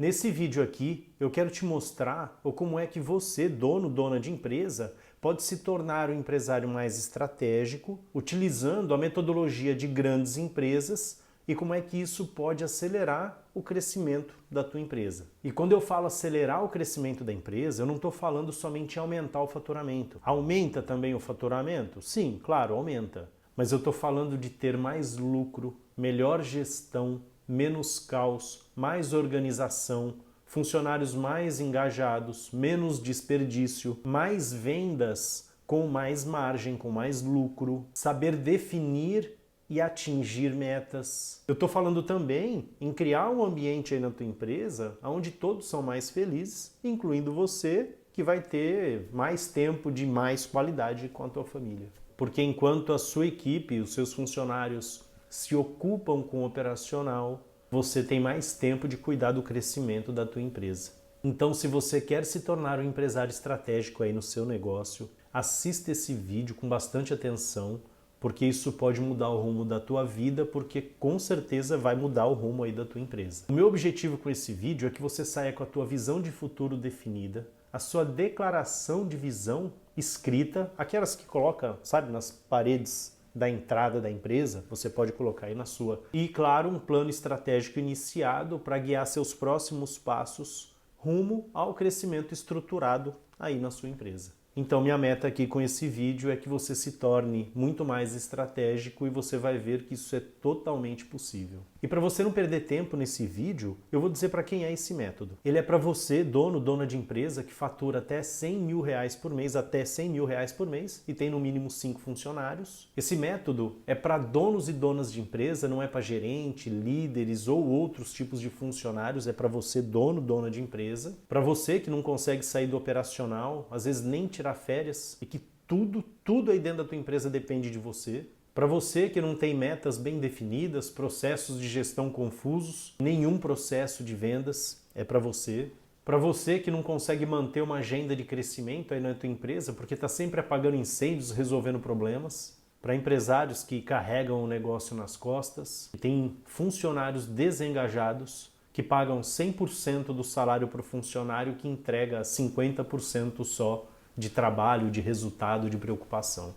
Nesse vídeo aqui, eu quero te mostrar como é que você, dono, dona de empresa, pode se tornar um empresário mais estratégico, utilizando a metodologia de grandes empresas e como é que isso pode acelerar o crescimento da tua empresa. E quando eu falo acelerar o crescimento da empresa, eu não estou falando somente em aumentar o faturamento. Aumenta também o faturamento? Sim, claro, aumenta. Mas eu estou falando de ter mais lucro, melhor gestão, menos caos, mais organização, funcionários mais engajados, menos desperdício, mais vendas com mais margem, com mais lucro, saber definir e atingir metas. Eu estou falando também em criar um ambiente aí na tua empresa onde todos são mais felizes, incluindo você, que vai ter mais tempo de mais qualidade com a tua família. Porque enquanto a sua equipe, os seus funcionários se ocupam com o operacional, você tem mais tempo de cuidar do crescimento da tua empresa. Então, se você quer se tornar um empresário estratégico aí no seu negócio, assista esse vídeo com bastante atenção, porque isso pode mudar o rumo da tua vida, porque com certeza vai mudar o rumo aí da tua empresa. O meu objetivo com esse vídeo é que você saia com a tua visão de futuro definida, a sua declaração de visão escrita, aquelas que coloca, sabe, nas paredes da entrada da empresa, você pode colocar aí na sua. E, claro, um plano estratégico iniciado para guiar seus próximos passos rumo ao crescimento estruturado aí na sua empresa. Então, minha meta aqui com esse vídeo é que você se torne muito mais estratégico e você vai ver que isso é totalmente possível. E para você não perder tempo nesse vídeo, eu vou dizer para quem é esse método. Ele é para você, dono, dona de empresa, que fatura até R$100 mil por mês, até R$100 mil por mês, e tem no mínimo 5 funcionários. Esse método é para donos e donas de empresa, não é para gerente, líderes ou outros tipos de funcionários, é para você, dono, dona de empresa. Para você que não consegue sair do operacional, às vezes nem tirar férias e que tudo aí dentro da tua empresa depende de você. Para você que não tem metas bem definidas, processos de gestão confusos, nenhum processo de vendas é para você. Para você que não consegue manter uma agenda de crescimento aí na tua empresa, porque está sempre apagando incêndios, resolvendo problemas. Para empresários que carregam o negócio nas costas, que têm funcionários desengajados, que pagam 100% do salário para o funcionário, que entrega 50% só de trabalho, de resultado, de preocupação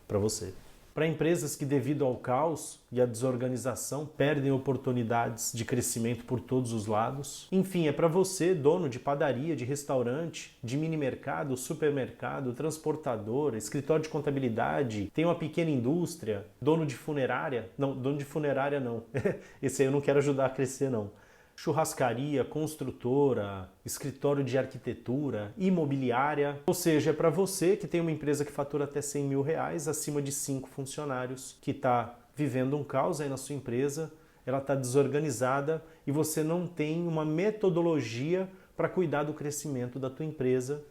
para você. Para empresas que, devido ao caos e à desorganização, perdem oportunidades de crescimento por todos os lados. Enfim, é para você, dono de padaria, de restaurante, de mini mercado, supermercado, transportador, escritório de contabilidade, tem uma pequena indústria, dono de funerária. Não, dono de funerária não. Esse aí eu não quero ajudar a crescer não. Churrascaria, construtora, escritório de arquitetura, imobiliária. Ou seja, é para você que tem uma empresa que fatura até R$100 mil, acima de 5 funcionários, que está vivendo um caos aí na sua empresa, ela está desorganizada e você não tem uma metodologia para cuidar do crescimento da tua empresa.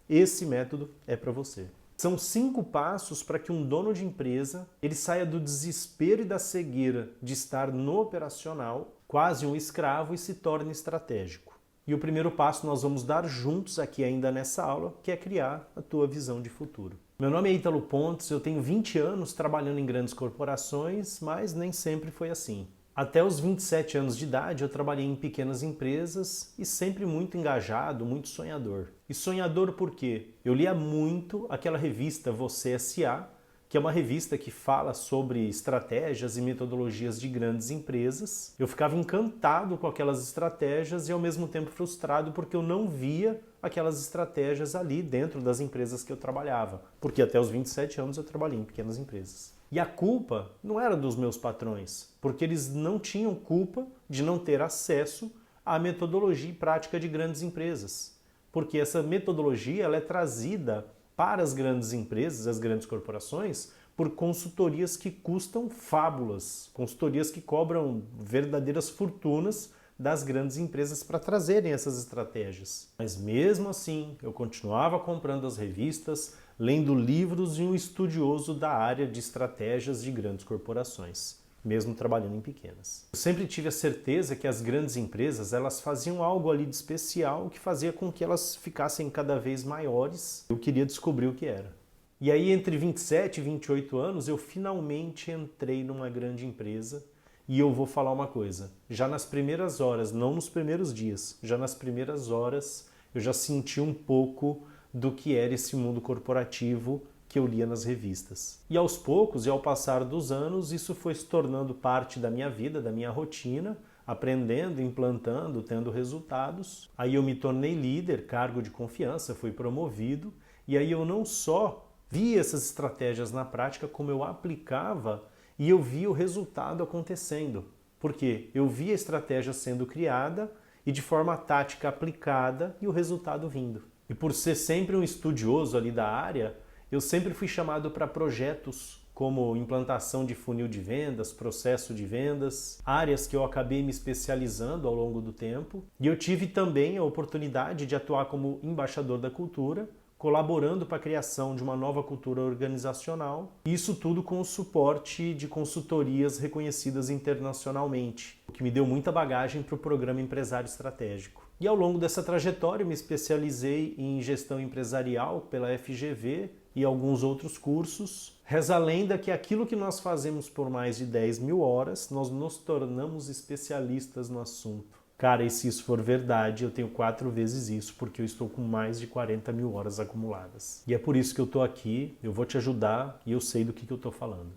Esse método é para você. São 5 passos para que um dono de empresa ele saia do desespero e da cegueira de estar no operacional, quase um escravo, e se torne estratégico. E o primeiro passo nós vamos dar juntos aqui ainda nessa aula, que é criar a tua visão de futuro. Meu nome é Ítalo Pontes, eu tenho 20 anos trabalhando em grandes corporações, mas nem sempre foi assim. Até os 27 anos de idade eu trabalhei em pequenas empresas e sempre muito engajado, muito sonhador. E sonhador por quê? Eu lia muito aquela revista Você S.A., que é uma revista que fala sobre estratégias e metodologias de grandes empresas. Eu ficava encantado com aquelas estratégias e ao mesmo tempo frustrado porque eu não via aquelas estratégias ali dentro das empresas que eu trabalhava. Porque até os 27 anos eu trabalhei em pequenas empresas. E a culpa não era dos meus patrões, porque eles não tinham culpa de não ter acesso à metodologia e prática de grandes empresas. Porque essa metodologia ela é trazida para as grandes empresas, as grandes corporações, por consultorias que custam fábulas, consultorias que cobram verdadeiras fortunas das grandes empresas para trazerem essas estratégias. Mas mesmo assim, eu continuava comprando as revistas, lendo livros de um estudioso da área de estratégias de grandes corporações, mesmo trabalhando em pequenas. Eu sempre tive a certeza que as grandes empresas elas faziam algo ali de especial que fazia com que elas ficassem cada vez maiores. Eu queria descobrir o que era. E aí, entre 27 e 28 anos, eu finalmente entrei numa grande empresa E eu vou falar uma coisa, já nas primeiras horas, não nos primeiros dias, já nas primeiras horas eu já senti um pouco do que era esse mundo corporativo que eu lia nas revistas. E aos poucos, e ao passar dos anos, isso foi se tornando parte da minha vida, da minha rotina, aprendendo, implantando, tendo resultados. Aí eu me tornei líder, cargo de confiança, fui promovido, e aí eu não só vi essas estratégias na prática, como eu aplicava e eu vi o resultado acontecendo. Por quê? Eu vi a estratégia sendo criada e de forma tática aplicada e o resultado vindo. E por ser sempre um estudioso ali da área, eu sempre fui chamado para projetos como implantação de funil de vendas, processo de vendas, áreas que eu acabei me especializando ao longo do tempo. E eu tive também a oportunidade de atuar como embaixador da cultura, colaborando para a criação de uma nova cultura organizacional, e isso tudo com o suporte de consultorias reconhecidas internacionalmente, o que me deu muita bagagem para o programa Empresário Estratégico. E ao longo dessa trajetória eu me especializei em gestão empresarial pela FGV e alguns outros cursos. Reza a lenda que aquilo que nós fazemos por mais de 10 mil horas, nós nos tornamos especialistas no assunto. Cara, e se isso for verdade, eu tenho 4 vezes isso, porque eu estou com mais de 40 mil horas acumuladas. E é por isso que eu estou aqui, eu vou te ajudar e eu sei do que eu estou falando.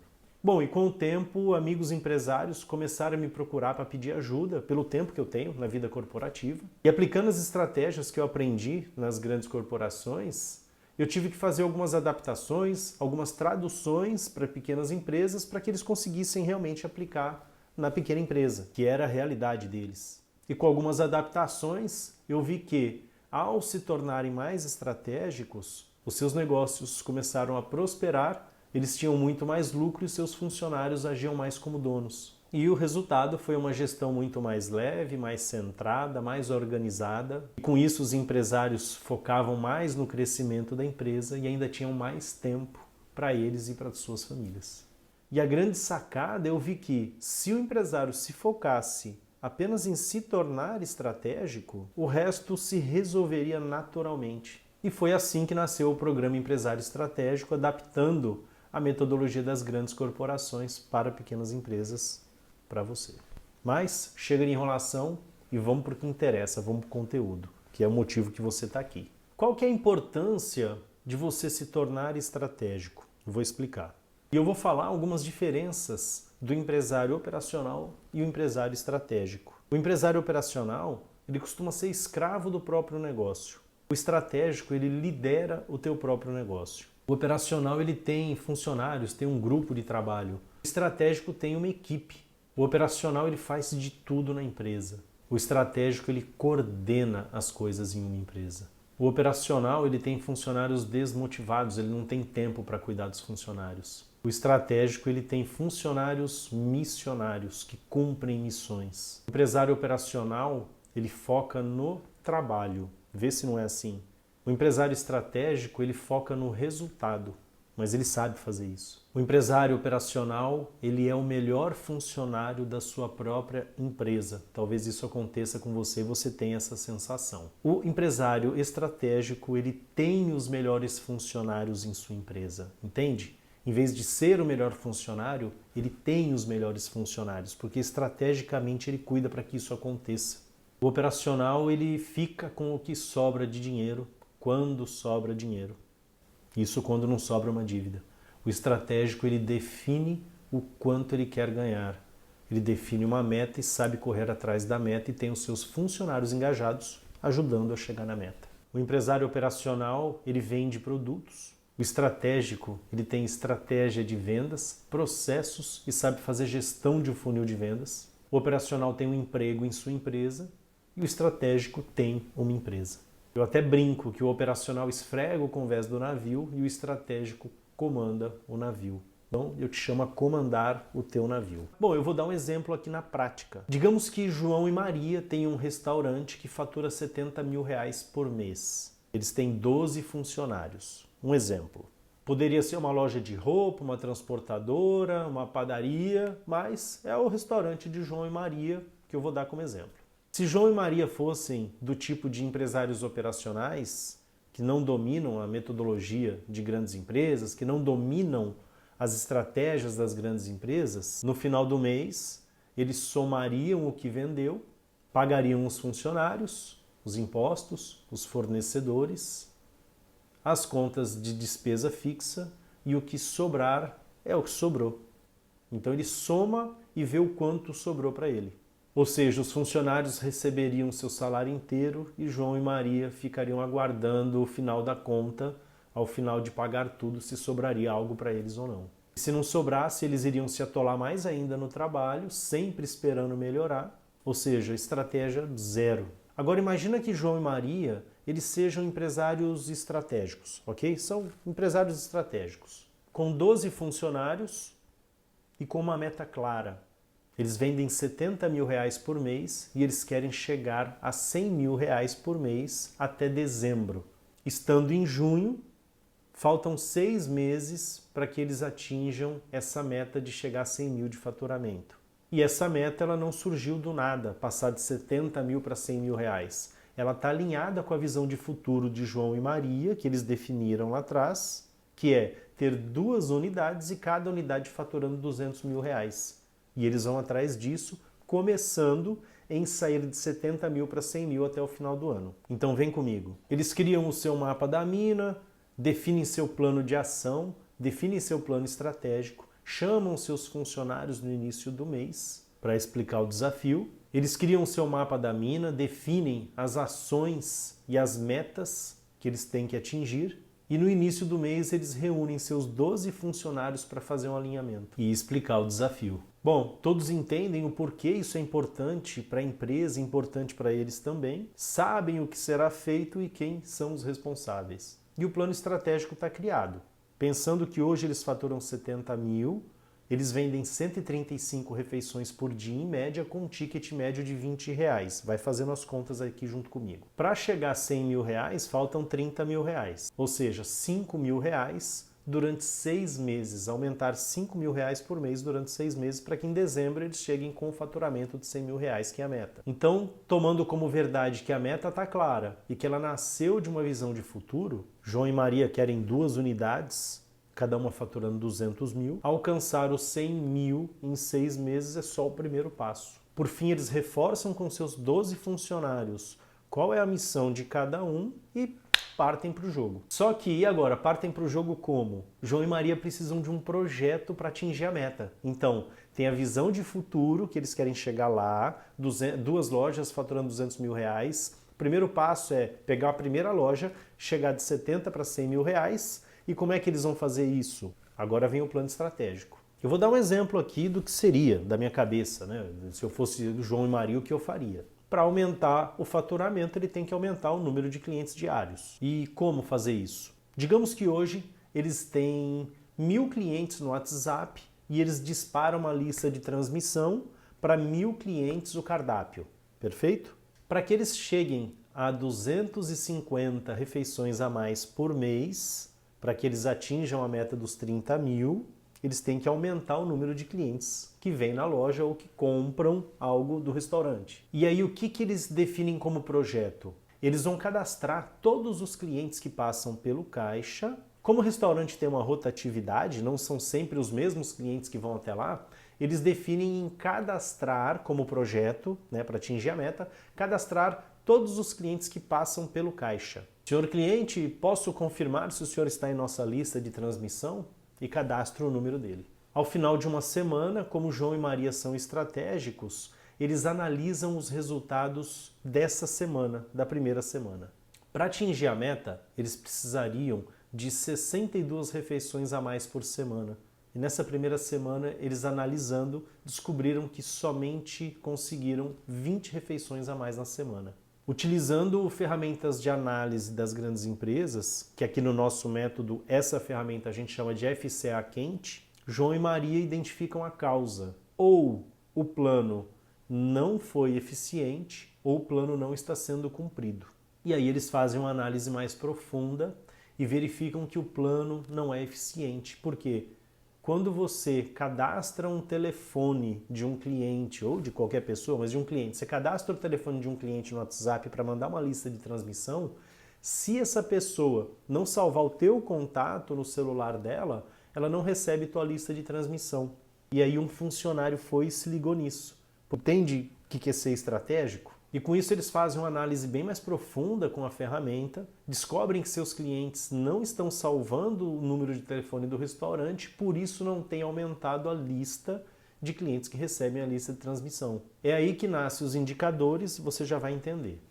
Bom, e com o tempo, amigos empresários começaram a me procurar para pedir ajuda pelo tempo que eu tenho na vida corporativa. E aplicando as estratégias que eu aprendi nas grandes corporações, eu tive que fazer algumas adaptações, algumas traduções para pequenas empresas para que eles conseguissem realmente aplicar na pequena empresa, que era a realidade deles. E com algumas adaptações, eu vi que, ao se tornarem mais estratégicos, os seus negócios começaram a prosperar, eles tinham muito mais lucro e seus funcionários agiam mais como donos. E o resultado foi uma gestão muito mais leve, mais centrada, mais organizada. E com isso, os empresários focavam mais no crescimento da empresa e ainda tinham mais tempo para eles e para suas famílias. E a grande sacada, eu vi que, se o empresário se focasse apenas em se tornar estratégico, o resto se resolveria naturalmente. E foi assim que nasceu o programa Empresário Estratégico, adaptando a metodologia das grandes corporações para pequenas empresas, para você. Mas chega de enrolação e vamos para o que interessa, vamos para o conteúdo, que é o motivo que você está aqui. Qual que é a importância de você se tornar estratégico? Eu vou explicar. E eu vou falar algumas diferenças do empresário operacional e o empresário estratégico. O empresário operacional, ele costuma ser escravo do próprio negócio. O estratégico, ele lidera o teu próprio negócio. O operacional, ele tem funcionários, tem um grupo de trabalho. O estratégico tem uma equipe. O operacional, ele faz de tudo na empresa. O estratégico, ele coordena as coisas em uma empresa. O operacional, ele tem funcionários desmotivados, ele não tem tempo para cuidar dos funcionários. O estratégico, ele tem funcionários missionários que cumprem missões. O empresário operacional, ele foca no trabalho. Vê se não é assim. O empresário estratégico, ele foca no resultado, mas ele sabe fazer isso. O empresário operacional, ele é o melhor funcionário da sua própria empresa. Talvez isso aconteça com você e você tenha essa sensação. O empresário estratégico, ele tem os melhores funcionários em sua empresa, entende? Em vez de ser o melhor funcionário, ele tem os melhores funcionários, porque estrategicamente ele cuida para que isso aconteça. O operacional, ele fica com o que sobra de dinheiro quando sobra dinheiro. Isso quando não sobra uma dívida. O estratégico, ele define o quanto ele quer ganhar. Ele define uma meta e sabe correr atrás da meta e tem os seus funcionários engajados ajudando a chegar na meta. O empresário operacional, ele vende produtos. O estratégico, ele tem estratégia de vendas, processos e sabe fazer gestão de um funil de vendas. O operacional tem um emprego em sua empresa e o estratégico tem uma empresa. Eu até brinco que o operacional esfrega o convés do navio e o estratégico comanda o navio. Então, eu te chamo a comandar o teu navio. Bom, eu vou dar um exemplo aqui na prática. Digamos que João e Maria têm um restaurante que fatura 70 mil reais por mês. Eles têm 12 funcionários. Um exemplo. Poderia ser uma loja de roupa, uma transportadora, uma padaria, mas é o restaurante de João e Maria que eu vou dar como exemplo. Se João e Maria fossem do tipo de empresários operacionais, que não dominam a metodologia de grandes empresas, que não dominam as estratégias das grandes empresas, no final do mês eles somariam o que vendeu, pagariam os funcionários, os impostos, os fornecedores, as contas de despesa fixa e o que sobrar é o que sobrou. Então ele soma e vê o quanto sobrou para ele. Ou seja, os funcionários receberiam seu salário inteiro e João e Maria ficariam aguardando o final da conta, ao final de pagar tudo, se sobraria algo para eles ou não. Se não sobrasse, eles iriam se atolar mais ainda no trabalho, sempre esperando melhorar, ou seja, estratégia zero. Agora imagina que João e Maria, eles sejam empresários estratégicos, ok? São empresários estratégicos, com 12 funcionários e com uma meta clara. Eles vendem 70 mil reais por mês e eles querem chegar a 100 mil reais por mês até dezembro. Estando em junho, faltam 6 meses para que eles atinjam essa meta de chegar a 100 mil de faturamento. E essa meta ela não surgiu do nada, passar de 70 mil para 100 mil reais. Ela está alinhada com a visão de futuro de João e Maria, que eles definiram lá atrás, que é ter 2 unidades e cada unidade faturando 200 mil reais. E eles vão atrás disso, começando em sair de 70 mil para 100 mil até o final do ano. Então vem comigo. Eles criam o seu mapa da mina, definem seu plano de ação, definem seu plano estratégico, chamam seus funcionários no início do mês para explicar o desafio. Eles criam o seu mapa da mina, definem as ações e as metas que eles têm que atingir. E no início do mês eles reúnem seus 12 funcionários para fazer um alinhamento e explicar o desafio. Bom, todos entendem o porquê isso é importante para a empresa, importante para eles também, sabem o que será feito e quem são os responsáveis. E o plano estratégico está criado. Pensando que hoje eles faturam 70 mil, eles vendem 135 refeições por dia em média com um ticket médio de 20 reais. Vai fazendo as contas aqui junto comigo. Para chegar a 100 mil reais, faltam 30 mil reais. Ou seja, 5 mil reais durante 6 meses. Aumentar 5 mil reais por mês durante 6 meses para que em dezembro eles cheguem com o faturamento de 100 mil reais, que é a meta. Então, tomando como verdade que a meta está clara e que ela nasceu de uma visão de futuro, João e Maria querem 2 unidades, cada uma faturando 200 mil. Alcançar os 100 mil em 6 meses é só o primeiro passo. Por fim, eles reforçam com seus 12 funcionários qual é a missão de cada um e partem para o jogo. Só que, e agora? Partem para o jogo como? João e Maria precisam de um projeto para atingir a meta. Então, tem a visão de futuro, que eles querem chegar lá, 2 lojas faturando 200 mil reais. O primeiro passo é pegar a primeira loja, chegar de 70 para 100 mil reais. E como é que eles vão fazer isso? Agora vem o plano estratégico. Eu vou dar um exemplo aqui do que seria, da minha cabeça, né? Se eu fosse o João e Maria, o que eu faria? Para aumentar o faturamento, ele tem que aumentar o número de clientes diários. E como fazer isso? Digamos que hoje eles têm 1.000 clientes no WhatsApp e eles disparam uma lista de transmissão para 1.000 clientes o cardápio. Perfeito? Para que eles cheguem a 250 refeições a mais por mês, para que eles atinjam a meta dos 30 mil, eles têm que aumentar o número de clientes que vêm na loja ou que compram algo do restaurante. E aí o que eles definem como projeto? Eles vão cadastrar todos os clientes que passam pelo caixa. Como o restaurante tem uma rotatividade, não são sempre os mesmos clientes que vão até lá, eles definem em cadastrar como projeto, né, para atingir a meta, cadastrar todos os clientes que passam pelo caixa. Senhor cliente, posso confirmar se o senhor está em nossa lista de transmissão? E cadastro o número dele. Ao final de uma semana, como João e Maria são estratégicos, eles analisam os resultados dessa semana, da primeira semana. Para atingir a meta, eles precisariam de 62 refeições a mais por semana. E nessa primeira semana, eles analisando, descobriram que somente conseguiram 20 refeições a mais na semana. Utilizando ferramentas de análise das grandes empresas, que aqui no nosso método, essa ferramenta a gente chama de FCA quente, João e Maria identificam a causa. Ou o plano não foi eficiente, ou o plano não está sendo cumprido. E aí eles fazem uma análise mais profunda e verificam que o plano não é eficiente. Por quê? Quando você cadastra um telefone de um cliente, ou de qualquer pessoa, mas de um cliente, você cadastra o telefone de um cliente no WhatsApp para mandar uma lista de transmissão, se essa pessoa não salvar o teu contato no celular dela, ela não recebe tua lista de transmissão. E aí um funcionário foi e se ligou nisso. Entende o que é ser estratégico? E com isso eles fazem uma análise bem mais profunda com a ferramenta, descobrem que seus clientes não estão salvando o número de telefone do restaurante, por isso não tem aumentado a lista de clientes que recebem a lista de transmissão. É aí que nascem os indicadores, você já vai entender.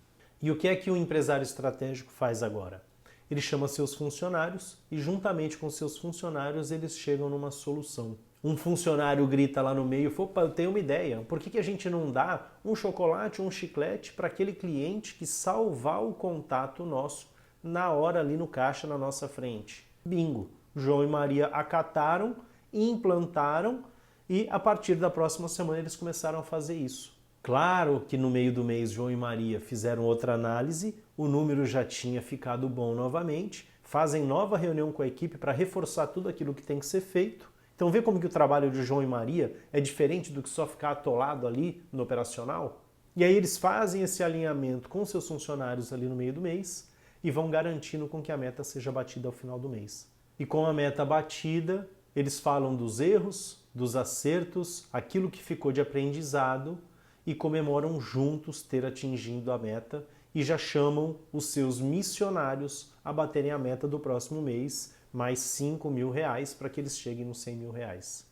E o que é que o empresário estratégico faz agora? Ele chama seus funcionários e, juntamente com seus funcionários, eles chegam numa solução. Um funcionário grita lá no meio: opa, eu tenho uma ideia, por que a gente não dá um chocolate ou um chiclete para aquele cliente que salvar o contato nosso na hora ali no caixa na nossa frente? Bingo! João e Maria acataram, implantaram e a partir da próxima semana eles começaram a fazer isso. Claro que no meio do mês João e Maria fizeram outra análise, o número já tinha ficado bom novamente, fazem nova reunião com a equipe para reforçar tudo aquilo que tem que ser feito. Então vê como que o trabalho de João e Maria é diferente do que só ficar atolado ali no operacional? E aí eles fazem esse alinhamento com seus funcionários ali no meio do mês e vão garantindo com que a meta seja batida ao final do mês. E com a meta batida, eles falam dos erros, dos acertos, aquilo que ficou de aprendizado e comemoram juntos ter atingido a meta e já chamam os seus missionários a baterem a meta do próximo mês, mais R$ 5.000 para que eles cheguem nos R$ 100.000.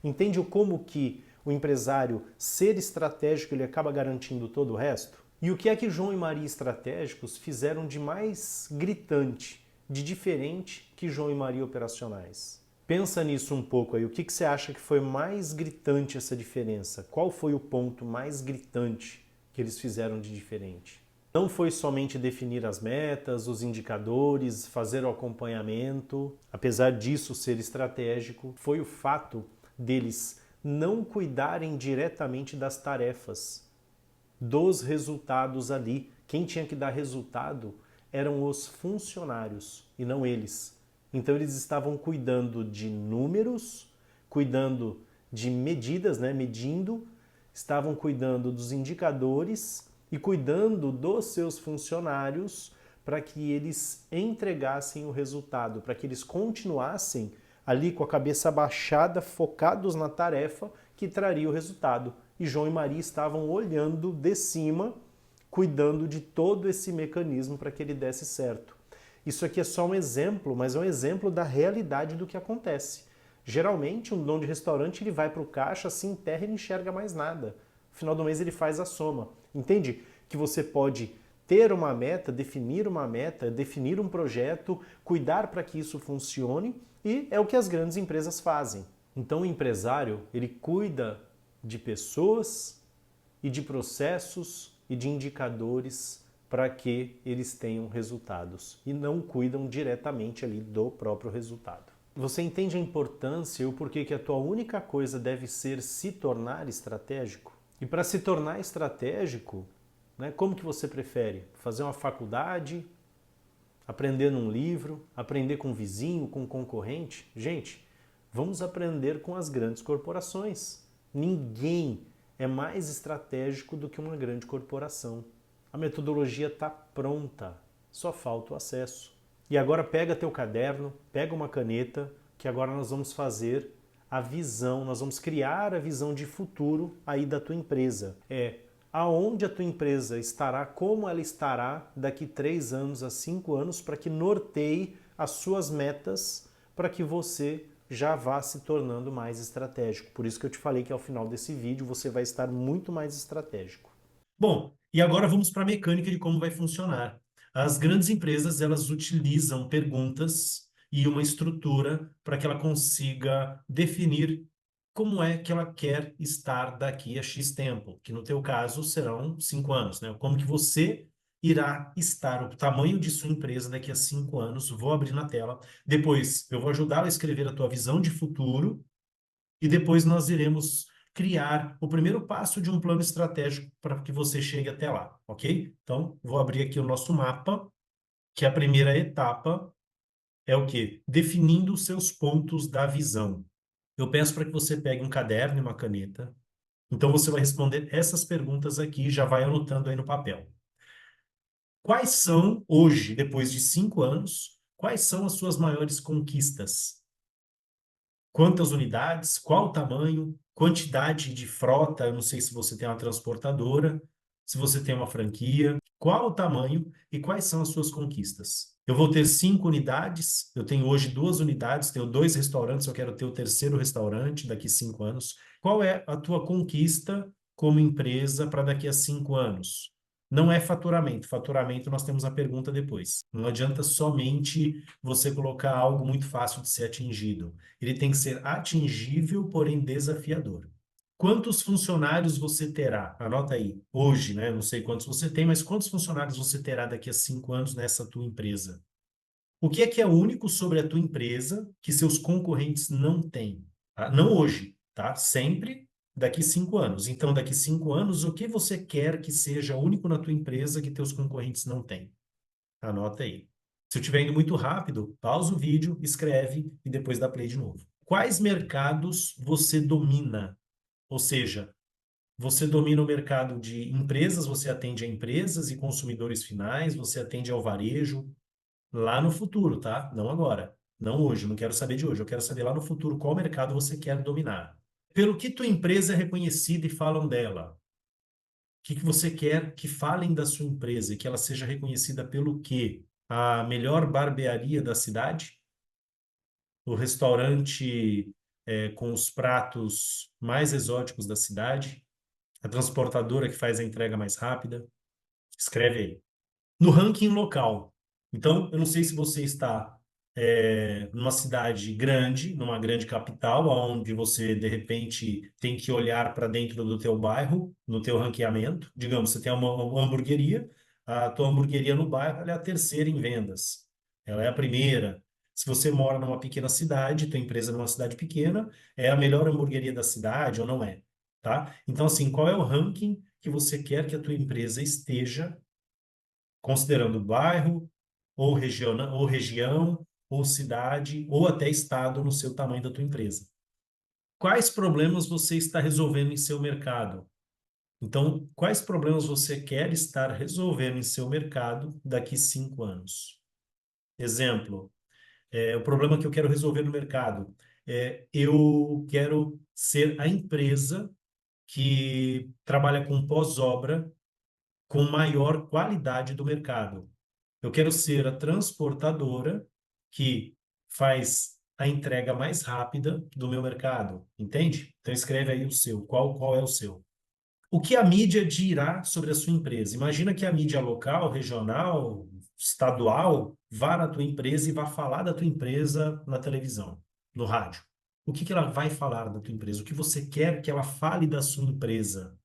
Entende como que o empresário ser estratégico ele acaba garantindo todo o resto? E o que é que João e Maria estratégicos fizeram de mais gritante, de diferente que João e Maria operacionais? Pensa nisso um pouco aí. O que você acha que foi mais gritante essa diferença? Qual foi o ponto mais gritante que eles fizeram de diferente? Não foi somente definir as metas, os indicadores, fazer o acompanhamento. Apesar disso ser estratégico, foi o fato deles não cuidarem diretamente das tarefas, dos resultados ali. Quem tinha que dar resultado eram os funcionários e não eles. Então eles estavam cuidando de números, cuidando de medidas, medindo, estavam cuidando dos indicadores e cuidando dos seus funcionários para que eles entregassem o resultado, para que eles continuassem ali com a cabeça baixada, focados na tarefa que traria o resultado. E João e Maria estavam olhando de cima, cuidando de todo esse mecanismo para que ele desse certo. Isso aqui é só um exemplo, mas é um exemplo da realidade do que acontece. Geralmente, um dono de restaurante ele vai para o caixa, se enterra e não enxerga mais nada. No final do mês ele faz a soma. Entende que você pode ter uma meta, definir um projeto, cuidar para que isso funcione e é o que as grandes empresas fazem. Então o empresário ele cuida de pessoas e de processos e de indicadores para que eles tenham resultados e não cuidam diretamente ali do próprio resultado. Você entende a importância e o porquê que a tua única coisa deve ser se tornar estratégico? E para se tornar estratégico, como que você prefere? Fazer uma faculdade, aprender num livro, aprender com um vizinho, com um concorrente? Gente, vamos aprender com as grandes corporações. Ninguém é mais estratégico do que uma grande corporação. A metodologia está pronta, só falta o acesso. E agora pega teu caderno, pega uma caneta, que agora nós vamos fazer a visão, nós vamos criar a visão de futuro aí da tua empresa. Aonde a tua empresa estará, como ela estará daqui 3 anos a 5 anos, para que norteie as suas metas, para que você já vá se tornando mais estratégico. Por isso que eu te falei que ao final desse vídeo você vai estar muito mais estratégico. Bom, e agora vamos para a mecânica de como vai funcionar. As grandes empresas, elas utilizam perguntas e uma estrutura para que ela consiga definir como é que ela quer estar daqui a X tempo, que no teu caso serão 5 anos, né? Como que você irá estar, o tamanho de sua empresa daqui a 5 anos. Vou abrir na tela. Depois eu vou ajudar a escrever a tua visão de futuro e depois nós iremos criar o primeiro passo de um plano estratégico para que você chegue até lá, ok? Então, vou abrir aqui o nosso mapa, que a primeira etapa é o quê? Definindo os seus pontos da visão. Eu peço para que você pegue um caderno e uma caneta. Então, você vai responder essas perguntas aqui, já vai anotando aí no papel. Quais são, hoje, depois de 5 anos, quais são as suas maiores conquistas? quantas unidades, qual o tamanho, quantidade de frota, eu não sei se você tem uma transportadora, se você tem uma franquia, qual o tamanho e quais são as suas conquistas. Eu vou ter 5 unidades, eu tenho hoje 2 unidades, tenho 2 restaurantes, eu quero ter o terceiro restaurante daqui a 5 anos. Qual é a tua conquista como empresa para daqui a 5 anos? Não é faturamento. Faturamento nós temos a pergunta depois. Não adianta somente você colocar algo muito fácil de ser atingido. Ele tem que ser atingível, porém desafiador. Quantos funcionários você terá? Anota aí. Hoje, né? Não sei quantos você tem, mas quantos funcionários você terá daqui a 5 anos nessa tua empresa? O que é único sobre a tua empresa que seus concorrentes não têm? Tá? Não hoje, tá? Sempre daqui 5 anos. Então, daqui 5 anos, o que você quer que seja único na tua empresa que teus concorrentes não têm? Anota aí. Se eu estiver indo muito rápido, pausa o vídeo, escreve e depois dá play de novo. Quais mercados você domina? Ou seja, você domina o mercado de empresas, você atende a empresas e consumidores finais, você atende ao varejo lá no futuro, tá? Não agora, não hoje, não quero saber de hoje, eu quero saber lá no futuro qual mercado você quer dominar. Pelo que tua empresa é reconhecida e falam dela? O que você quer que falem da sua empresa e que ela seja reconhecida pelo quê? A melhor barbearia da cidade? O restaurante com os pratos mais exóticos da cidade? A transportadora que faz a entrega mais rápida? Escreve aí. No ranking local. Então, eu não sei se você está numa cidade grande, numa grande capital, onde você, de repente, tem que olhar para dentro do teu bairro, no teu ranqueamento. Digamos, você tem uma hamburgueria, a tua hamburgueria no bairro ela é a terceira em vendas. Ela é a primeira. Se você mora numa pequena cidade, tua empresa é numa cidade pequena, é a melhor hamburgueria da cidade ou não é, tá? Então, assim, qual é o ranking que você quer que a tua empresa esteja considerando bairro, ou região, ou cidade, ou até estado no seu tamanho da tua empresa. Quais problemas você está resolvendo em seu mercado? Então, quais problemas você quer estar resolvendo em seu mercado daqui 5 anos? Exemplo, o problema que eu quero resolver no mercado eu quero ser a empresa que trabalha com pós-obra com maior qualidade do mercado. Eu quero ser a transportadora que faz a entrega mais rápida do meu mercado, entende? Então escreve aí o seu, qual é o seu. O que a mídia dirá sobre a sua empresa? Imagina que a mídia local, regional, estadual vá na tua empresa e vá falar da tua empresa na televisão, no rádio. O que ela vai falar da tua empresa? O que você quer que ela fale da sua empresa?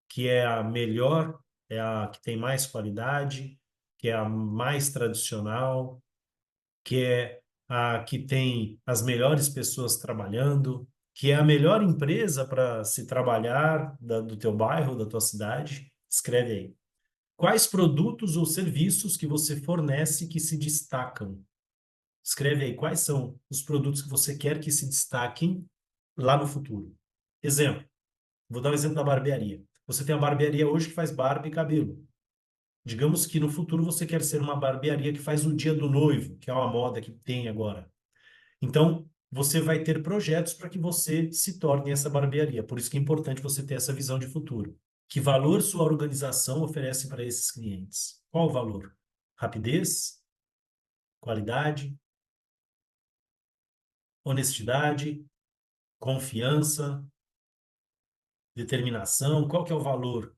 Que é a melhor, é a que tem mais qualidade, que é a mais tradicional, que é a que tem as melhores pessoas trabalhando, que é a melhor empresa para se trabalhar do teu bairro, da tua cidade. Escreve aí. Quais produtos ou serviços que você fornece que se destacam? Escreve aí quais são os produtos que você quer que se destaquem lá no futuro. Exemplo, vou dar um exemplo da barbearia. Você tem a barbearia hoje que faz barba e cabelo. Digamos que no futuro você quer ser uma barbearia que faz o dia do noivo, que é uma moda que tem agora. Então, você vai ter projetos para que você se torne essa barbearia. Por isso que é importante você ter essa visão de futuro. Que valor sua organização oferece para esses clientes? Qual o valor? Rapidez, qualidade, honestidade, confiança, determinação. Qual que é o valor?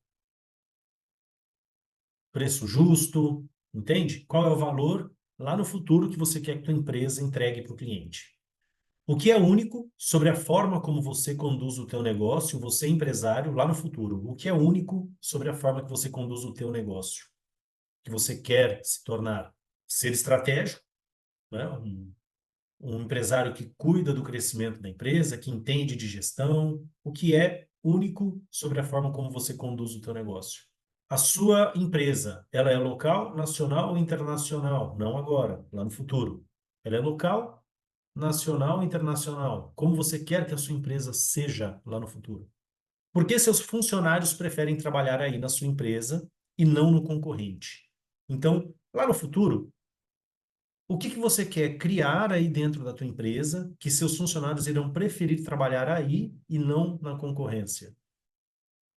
Preço justo, entende? Qual é o valor lá no futuro que você quer que a tua empresa entregue para o cliente? O que é único sobre a forma como você conduz o teu negócio, você empresário, lá no futuro? O que é único sobre a forma que você conduz o teu negócio? Que você quer se tornar ser estratégico, né? Um empresário que cuida do crescimento da empresa, que entende de gestão. O que é único sobre a forma como você conduz o teu negócio? A sua empresa, ela é local, nacional ou internacional? Não agora, lá no futuro. Ela é local, nacional ou internacional? Como você quer que a sua empresa seja lá no futuro? Por que seus funcionários preferem trabalhar aí na sua empresa e não no concorrente? Então, lá no futuro, O que que você quer criar aí dentro da tua empresa que seus funcionários irão preferir trabalhar aí e não na concorrência?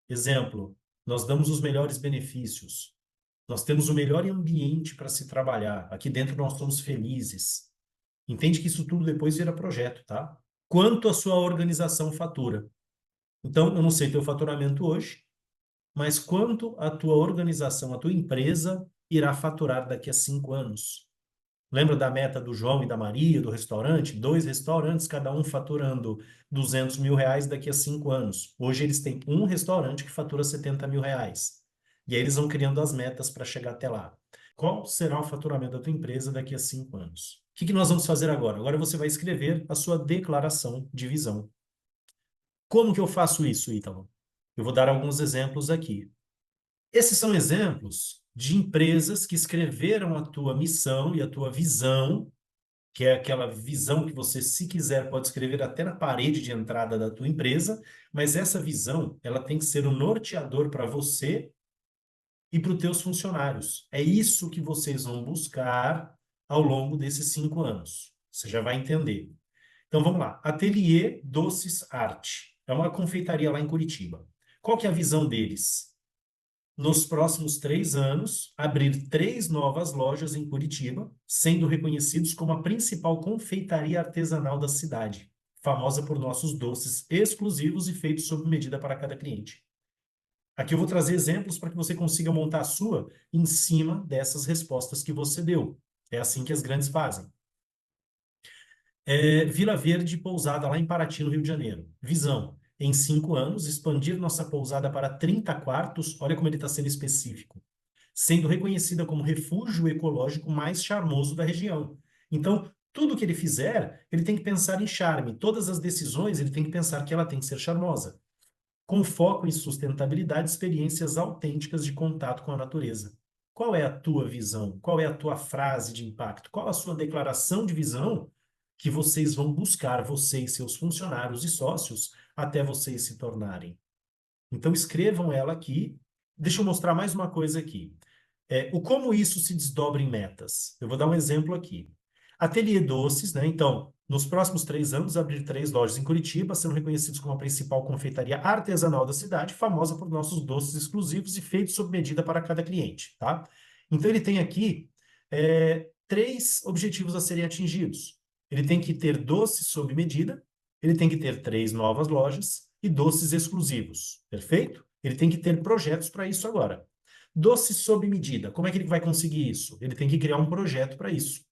Exemplo, nós damos os melhores benefícios. Nós temos o melhor ambiente para se trabalhar. Aqui dentro nós somos felizes. Entende que isso tudo depois vira projeto, tá? Quanto a sua organização fatura? Então, eu não sei teu faturamento hoje, mas quanto a tua organização, a tua empresa irá faturar daqui a 5 anos? Lembra da meta do João e da Maria, do restaurante? 2 restaurantes, cada um faturando R$ 200.000 daqui a 5 anos. Hoje eles têm um restaurante que fatura R$ 70.000. E aí eles vão criando as metas para chegar até lá. Qual será o faturamento da tua empresa daqui a 5 anos? O que que nós vamos fazer agora? Agora você vai escrever a sua declaração de visão. Como que eu faço isso, Ítalo? Eu vou dar alguns exemplos aqui. Esses são exemplos de empresas que escreveram a tua missão e a tua visão, que é aquela visão que você, se quiser, pode escrever até na parede de entrada da tua empresa, mas essa visão, ela tem que ser o norteador para você e para os teus funcionários. É isso que vocês vão buscar ao longo desses 5 anos. Você já vai entender. Então vamos lá. Ateliê Doces Arte. É uma confeitaria lá em Curitiba. Qual que é a visão deles? Nos próximos 3 anos, abrir 3 novas lojas em Curitiba, sendo reconhecidos como a principal confeitaria artesanal da cidade, famosa por nossos doces exclusivos e feitos sob medida para cada cliente. Aqui eu vou trazer exemplos para que você consiga montar a sua em cima dessas respostas que você deu. É assim que as grandes fazem. Vila Verde Pousada, lá em Paraty, no Rio de Janeiro. Visão: em 5 anos, expandir nossa pousada para 30 quartos. Olha como ele está sendo específico. Sendo reconhecida como refúgio ecológico mais charmoso da região. Então, tudo que ele fizer, ele tem que pensar em charme. Todas as decisões, ele tem que pensar que ela tem que ser charmosa. Com foco em sustentabilidade, experiências autênticas de contato com a natureza. Qual é a tua visão? Qual é a tua frase de impacto? Qual a sua declaração de visão que vocês vão buscar, vocês, seus funcionários e sócios, até vocês se tornarem? Então, escrevam ela aqui. Deixa eu mostrar mais uma coisa aqui. O como isso se desdobra em metas. Eu vou dar um exemplo aqui. Ateliê Doces, né? Então, nos próximos 3 anos, abrir 3 lojas em Curitiba, sendo reconhecidos como a principal confeitaria artesanal da cidade, famosa por nossos doces exclusivos e feitos sob medida para cada cliente, tá? Então, ele tem aqui 3 objetivos a serem atingidos. Ele tem que ter doces sob medida, ele tem que ter 3 novas lojas e doces exclusivos, perfeito? Ele tem que ter projetos para isso agora. Doce sob medida. Como é que ele vai conseguir isso? Ele tem que criar um projeto para isso.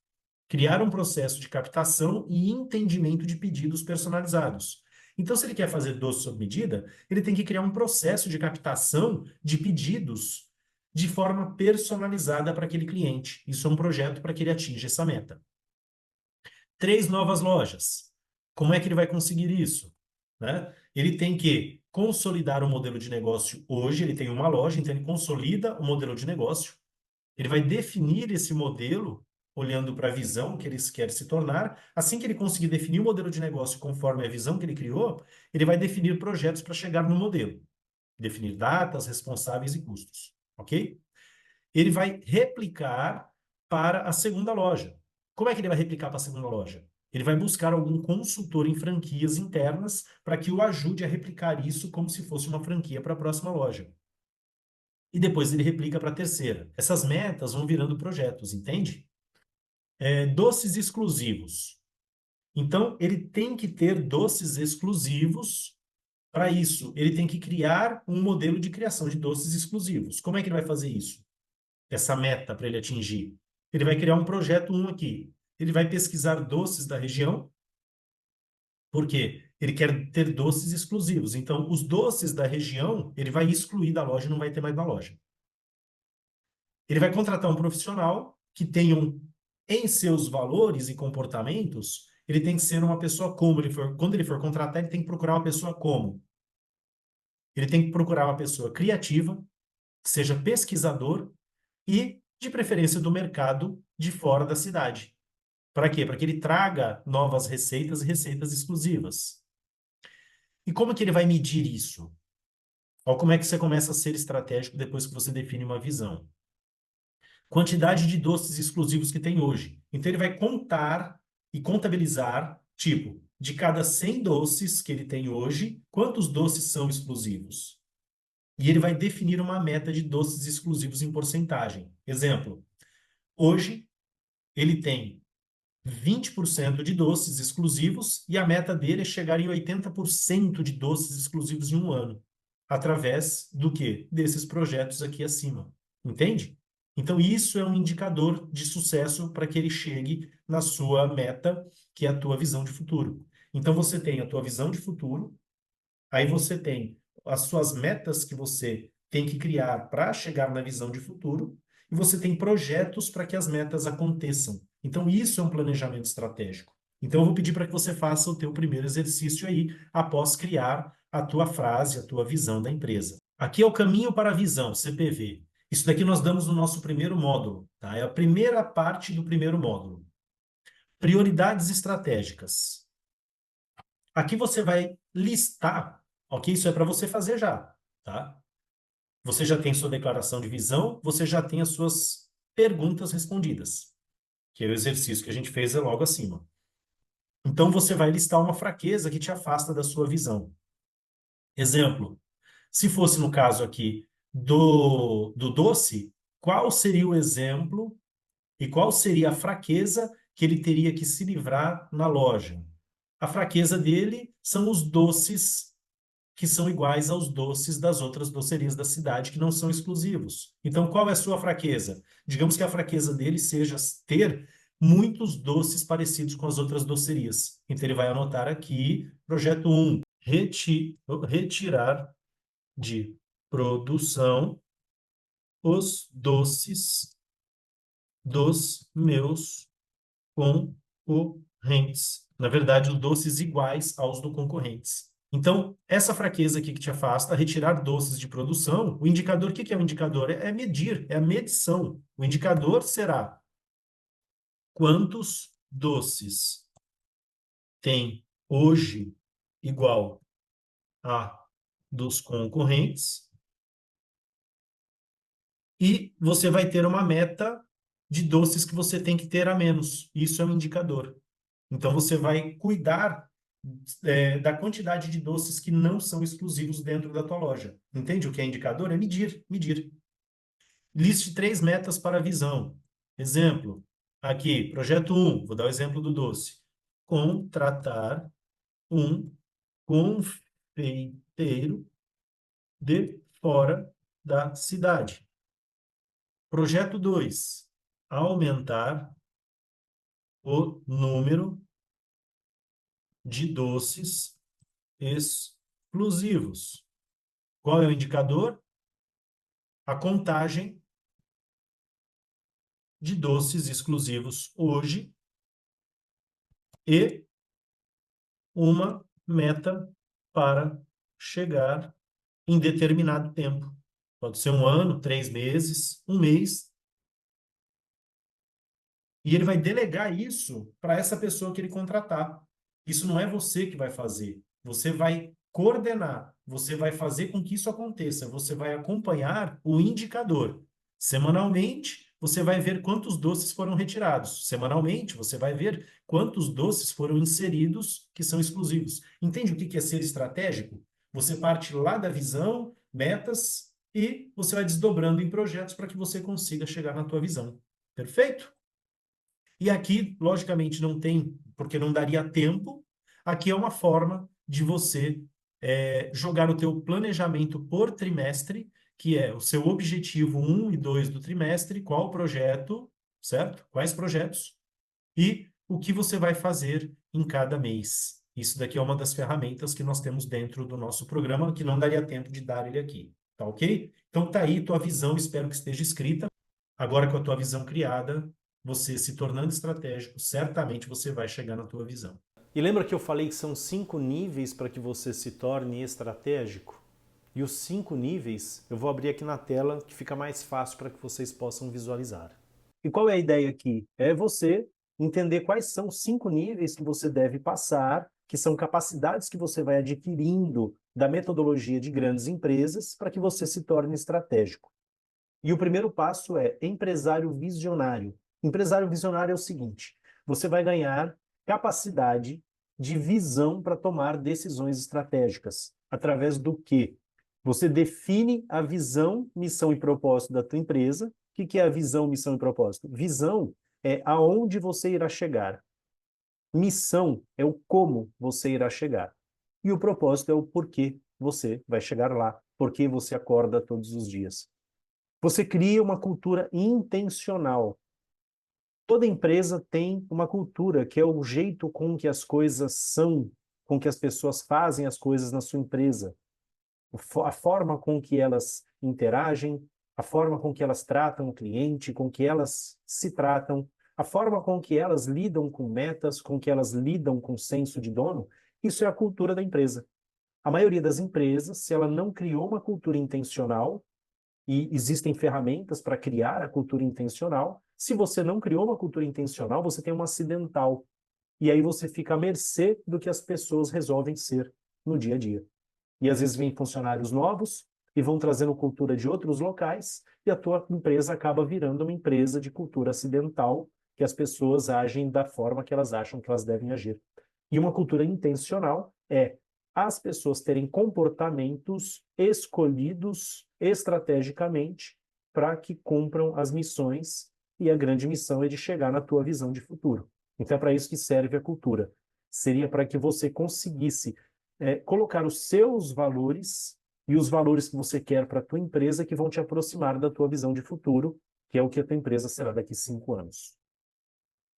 Criar um processo de captação e entendimento de pedidos personalizados. Então, se ele quer fazer doce sob medida, ele tem que criar um processo de captação de pedidos de forma personalizada para aquele cliente. Isso é um projeto para que ele atinja essa meta. 3 novas lojas. Como é que ele vai conseguir isso? Né? Ele tem que consolidar o modelo de negócio hoje, ele tem uma loja, então ele consolida o modelo de negócio, ele vai definir esse modelo olhando para a visão que ele quer se tornar. Assim que ele conseguir definir o modelo de negócio conforme a visão que ele criou, ele vai definir projetos para chegar no modelo, definir datas, responsáveis e custos, ok? Ele vai replicar para a segunda loja. Como é que ele vai replicar para a segunda loja? Ele vai buscar algum consultor em franquias internas para que o ajude a replicar isso como se fosse uma franquia para a próxima loja. E depois ele replica para a terceira. Essas metas vão virando projetos, entende? Doces exclusivos. Então, ele tem que ter doces exclusivos. Para isso, ele tem que criar um modelo de criação de doces exclusivos. Como é que ele vai fazer isso? Essa meta para ele atingir? Ele vai criar um projeto aqui. Ele vai pesquisar doces da região. Por quê? Ele quer ter doces exclusivos. Então, os doces da região, ele vai excluir da loja e não vai ter mais na loja. Ele vai contratar um profissional que tenha em seus valores e comportamentos, ele tem que ser uma pessoa como quando ele for contratar, ele tem que procurar uma pessoa como. Ele tem que procurar uma pessoa criativa, que seja pesquisador e, de preferência, do mercado de fora da cidade. Para quê? Para que ele traga novas receitas e receitas exclusivas. E como que ele vai medir isso? Olha como é que você começa a ser estratégico depois que você define uma visão. quantidade de doces exclusivos que tem hoje. Então, ele vai contar e contabilizar, tipo, de cada 100 doces que ele tem hoje, quantos doces são exclusivos? E ele vai definir uma meta de doces exclusivos em porcentagem. Exemplo, hoje ele tem 20% de doces exclusivos e a meta dele é chegar em 80% de doces exclusivos em um ano, através do quê? Desses projetos aqui acima. Entende? Então, isso é um indicador de sucesso para que ele chegue na sua meta, que é a tua visão de futuro. Então, você tem a tua visão de futuro, aí você tem as suas metas que você tem que criar para chegar na visão de futuro, e você tem projetos para que as metas aconteçam. Então, isso é um planejamento estratégico. Então, eu vou pedir para que você faça o teu primeiro exercício aí, após criar a tua frase, a tua visão da empresa. Aqui é o caminho para a visão, CPV. Isso daqui nós damos no nosso primeiro módulo, tá? É a primeira parte do primeiro módulo. Prioridades estratégicas. Aqui você vai listar, ok? Isso é para você fazer já, tá? Você já tem sua declaração de visão, você já tem as suas perguntas respondidas, que é o exercício que a gente fez logo acima. Então, você vai listar uma fraqueza que te afasta da sua visão. Exemplo, se fosse no caso aqui do doce, qual seria o exemplo e qual seria a fraqueza que ele teria que se livrar na loja? A fraqueza dele são os doces que são iguais aos doces das outras docerias da cidade, que não são exclusivos. Então, qual é a sua fraqueza? Digamos que a fraqueza dele seja ter muitos doces parecidos com as outras docerias. Então, ele vai anotar aqui, projeto 1, retirar de produção os doces dos meus concorrentes. Na verdade, os doces iguais aos do concorrentes. Então, essa fraqueza aqui que te afasta, retirar doces de produção, o indicador, o que que é o indicador? É medir, é a medição. O indicador será quantos doces tem hoje igual a dos concorrentes e você vai ter uma meta de doces que você tem que ter a menos. Isso é um indicador. Então, você vai cuidar da quantidade de doces que não são exclusivos dentro da tua loja. Entende o que é indicador? É medir, medir. Liste 3 metas para a visão. Exemplo, aqui, projeto 1, vou dar o exemplo do doce. Contratar um confeiteiro de fora da cidade. Projeto 2, aumentar o número de doces exclusivos. Qual é o indicador? A contagem de doces exclusivos hoje e uma meta para chegar em determinado tempo. Pode ser um ano, 3 meses, um mês. E ele vai delegar isso para essa pessoa que ele contratar. Isso não é você que vai fazer. Você vai coordenar, você vai fazer com que isso aconteça, você vai acompanhar o indicador. Semanalmente, você vai ver quantos doces foram retirados. Semanalmente, você vai ver quantos doces foram inseridos que são exclusivos. Entende o que é ser estratégico? Você parte lá da visão, metas, e você vai desdobrando em projetos para que você consiga chegar na tua visão. Perfeito? E aqui, logicamente, não tem, porque não daria tempo. Aqui é uma forma de você jogar o teu planejamento por trimestre, que é o seu objetivo 1 e 2 do trimestre, qual projeto, certo? Quais projetos, e o que você vai fazer em cada mês. Isso daqui é uma das ferramentas que nós temos dentro do nosso programa, que não daria tempo de dar ele aqui, tá ok? Então tá aí tua visão, espero que esteja escrita. Agora com a tua visão criada, você se tornando estratégico, certamente você vai chegar na tua visão. E lembra que eu falei que são 5 níveis para que você se torne estratégico? E os 5 níveis eu vou abrir aqui na tela, que fica mais fácil para que vocês possam visualizar. E qual é a ideia aqui? É você entender quais são os 5 níveis que você deve passar, que são capacidades que você vai adquirindo da metodologia de grandes empresas para que você se torne estratégico. E o primeiro passo é empresário visionário. Empresário visionário é o seguinte: você vai ganhar capacidade de visão para tomar decisões estratégicas. Através do quê? Você define a visão, missão e propósito da tua empresa. O que é a visão, missão e propósito? Visão é aonde você irá chegar. Missão é o como você irá chegar. E o propósito é o porquê você vai chegar lá, porquê você acorda todos os dias. Você cria uma cultura intencional. Toda empresa tem uma cultura, que é o jeito com que as coisas são, com que as pessoas fazem as coisas na sua empresa, a forma com que elas interagem, a forma com que elas tratam o cliente, com que elas se tratam, a forma com que elas lidam com metas, com que elas lidam com senso de dono. Isso é a cultura da empresa. A maioria das empresas, se ela não criou uma cultura intencional, e existem ferramentas para criar a cultura intencional. Se você não criou uma cultura intencional, você tem uma acidental. E aí você fica à mercê do que as pessoas resolvem ser no dia a dia. E às vezes vêm funcionários novos e vão trazendo cultura de outros locais, e a tua empresa acaba virando uma empresa de cultura acidental, que as pessoas agem da forma que elas acham que elas devem agir. E uma cultura intencional é as pessoas terem comportamentos escolhidos estrategicamente para que cumpram as missões, e a grande missão é de chegar na tua visão de futuro. Então é para isso que serve a cultura. Seria para que você conseguisse colocar os seus valores e os valores que você quer para a tua empresa, que vão te aproximar da tua visão de futuro, que é o que a tua empresa será daqui a 5 anos.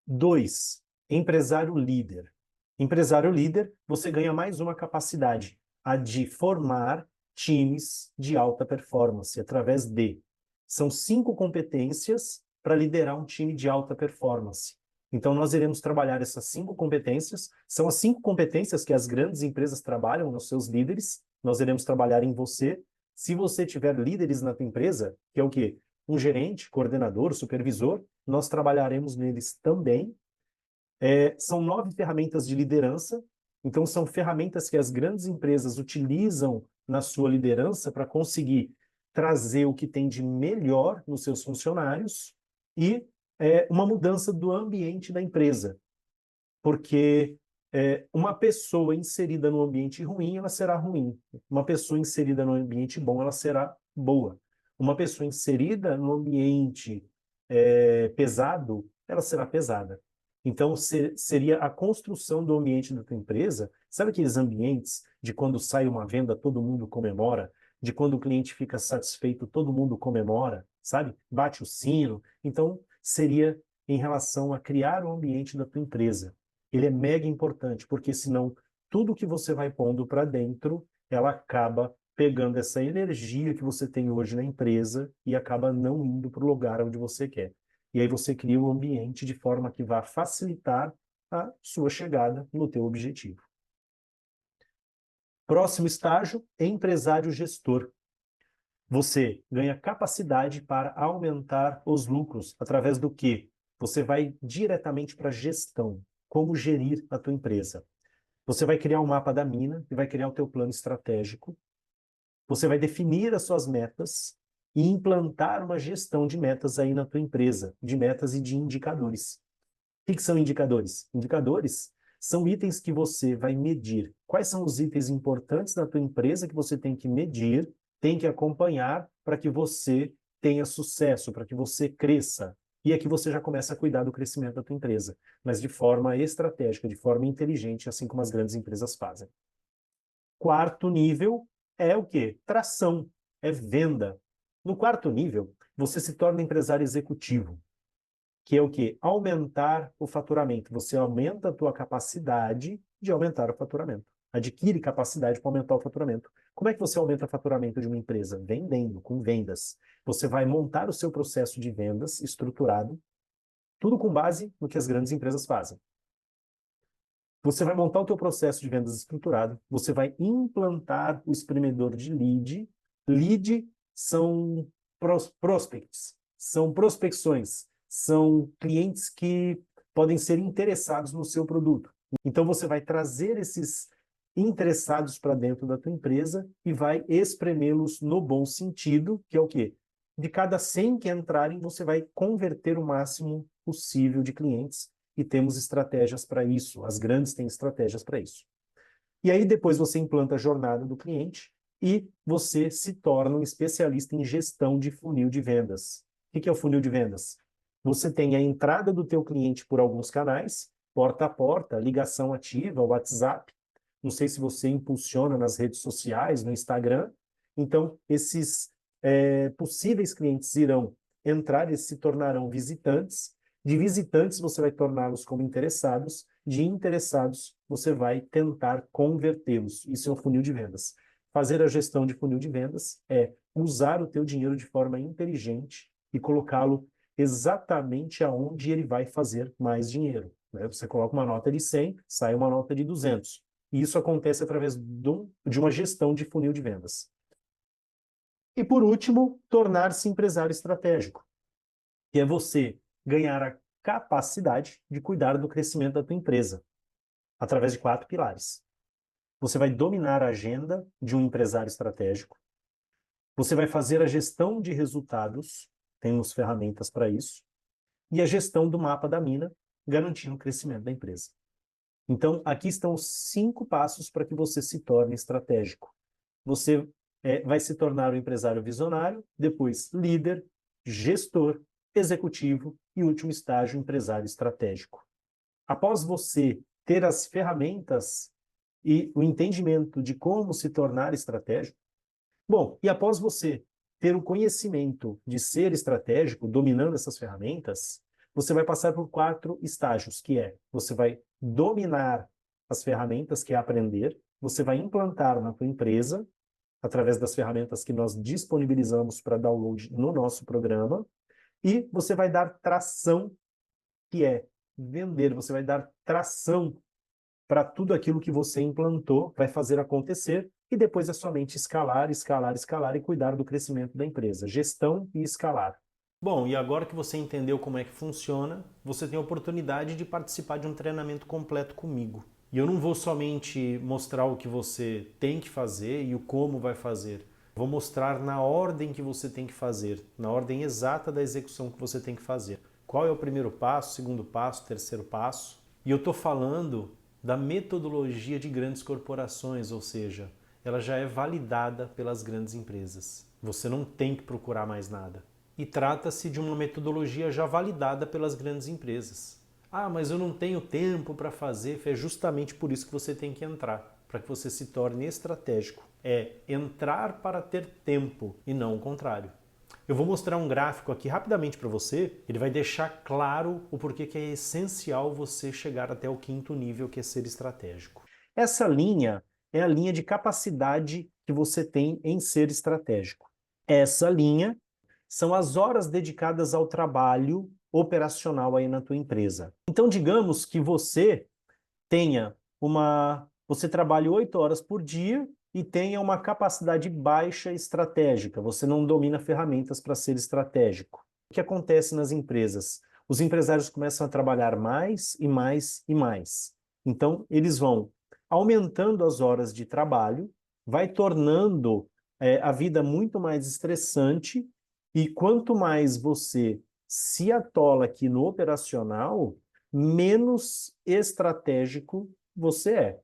2, empresário líder. Empresário líder, você ganha mais uma capacidade, a de formar times de alta performance, através de... São 5 competências para liderar um time de alta performance. Então, nós iremos trabalhar essas 5 competências. São as 5 competências que as grandes empresas trabalham nos seus líderes. Nós iremos trabalhar em você. Se você tiver líderes na tua empresa, que é o quê? Um gerente, coordenador, supervisor, nós trabalharemos neles também. São 9 ferramentas de liderança. Então, são ferramentas que as grandes empresas utilizam na sua liderança para conseguir trazer o que tem de melhor nos seus funcionários e uma mudança do ambiente da empresa. Porque uma pessoa inserida no ambiente ruim, ela será ruim. Uma pessoa inserida no ambiente bom, ela será boa. Uma pessoa inserida no ambiente pesado, ela será pesada. Então, seria a construção do ambiente da tua empresa. Sabe aqueles ambientes de quando sai uma venda, todo mundo comemora? De quando o cliente fica satisfeito, todo mundo comemora, sabe? Bate o sino. Então, seria em relação a criar o ambiente da tua empresa. Ele é mega importante, porque senão tudo que você vai pondo para dentro, ela acaba pegando essa energia que você tem hoje na empresa e acaba não indo para o lugar onde você quer. E aí você cria um ambiente de forma que vá facilitar a sua chegada no teu objetivo. Próximo estágio, empresário gestor. Você ganha capacidade para aumentar os lucros através do quê? Você vai diretamente para a gestão, como gerir a tua empresa. Você vai criar um mapa da mina e vai criar o teu plano estratégico. Você vai definir as suas metas e implantar uma gestão de metas aí na tua empresa, de metas e de indicadores. O que são indicadores? Indicadores são itens que você vai medir. Quais são os itens importantes da tua empresa que você tem que medir, tem que acompanhar para que você tenha sucesso, para que você cresça. E aqui você já começa a cuidar do crescimento da tua empresa, mas de forma estratégica, de forma inteligente, assim como as grandes empresas fazem. Quarto nível é o quê? Tração, é venda. No quarto nível, você se torna empresário executivo, que é o quê? Aumentar o faturamento. Você aumenta a tua capacidade de aumentar o faturamento. Adquire capacidade para aumentar o faturamento. Como é que você aumenta o faturamento de uma empresa? Vendendo, com vendas. Você vai montar o seu processo de vendas estruturado, tudo com base no que as grandes empresas fazem. Você vai montar o teu processo de vendas estruturado, você vai implantar o espremedor de lead. Lead são prospects, são prospecções, são clientes que podem ser interessados no seu produto. Então você vai trazer esses interessados para dentro da tua empresa e vai espremê-los no bom sentido, que é o quê? de cada 100 que entrarem, você vai converter o máximo possível de clientes e temos estratégias para isso. As grandes têm estratégias para isso. E aí depois você implanta a jornada do cliente e você se torna um especialista em gestão de funil de vendas. O que é o funil de vendas? Você tem a entrada do teu cliente por alguns canais, porta a porta, ligação ativa, WhatsApp. Não sei se você impulsiona nas redes sociais, no Instagram. Então, esses possíveis clientes irão entrar e se tornarão visitantes. De visitantes, você vai torná-los como interessados. De interessados, você vai tentar convertê-los. Isso é o funil de vendas. Fazer a gestão de funil de vendas é usar o teu dinheiro de forma inteligente e colocá-lo exatamente aonde ele vai fazer mais dinheiro, né? Você coloca uma nota de 100, sai uma nota de 200. E isso acontece através de uma gestão de funil de vendas. E, por último, tornar-se empresário estratégico, que é você ganhar a capacidade de cuidar do crescimento da tua empresa, através de 4 pilares. Você vai dominar a agenda de um empresário estratégico, você vai fazer a gestão de resultados, temos ferramentas para isso, e a gestão do mapa da mina, garantindo o crescimento da empresa. Então, aqui estão os 5 passos para que você se torne estratégico. Você vai se tornar um empresário visionário, depois líder, gestor, executivo e, último estágio, empresário estratégico. Após você ter as ferramentas e o entendimento de como se tornar estratégico, bom, e após você ter o conhecimento de ser estratégico, dominando essas ferramentas, você vai passar por 4 estágios, que é, você vai dominar as ferramentas, que é aprender, você vai implantar na tua empresa, através das ferramentas que nós disponibilizamos para download no nosso programa, e você vai dar tração, que é vender, você vai dar tração para tudo aquilo que você implantou, vai fazer acontecer, e depois é somente escalar, escalar, escalar e cuidar do crescimento da empresa. Gestão e escalar. Bom, e agora que você entendeu como é que funciona, você tem a oportunidade de participar de um treinamento completo comigo. E eu não vou somente mostrar o que você tem que fazer e o como vai fazer. Vou mostrar na ordem que você tem que fazer, na ordem exata da execução que você tem que fazer. Qual é o primeiro passo, segundo passo, terceiro passo? E eu estou falando da metodologia de grandes corporações, ou seja, ela já é validada pelas grandes empresas. Você não tem que procurar mais nada. E trata-se de uma metodologia já validada pelas grandes empresas. Ah, mas eu não tenho tempo para fazer. É justamente por isso que você tem que entrar, para que você se torne estratégico. É entrar para ter tempo e não o contrário. Eu vou mostrar um gráfico aqui rapidamente para você, ele vai deixar claro o porquê que é essencial você chegar até o 5º nível, que é ser estratégico. Essa linha é a linha de capacidade que você tem em ser estratégico. Essa linha são as horas dedicadas ao trabalho operacional aí na tua empresa. Então, digamos que você tenha você trabalhe 8 horas por dia e tenha uma capacidade baixa estratégica. Você não domina ferramentas para ser estratégico. O que acontece nas empresas? Os empresários começam a trabalhar mais e mais e mais. Então, eles vão aumentando as horas de trabalho, vai tornando a vida muito mais estressante, e quanto mais você se atola aqui no operacional, menos estratégico você é.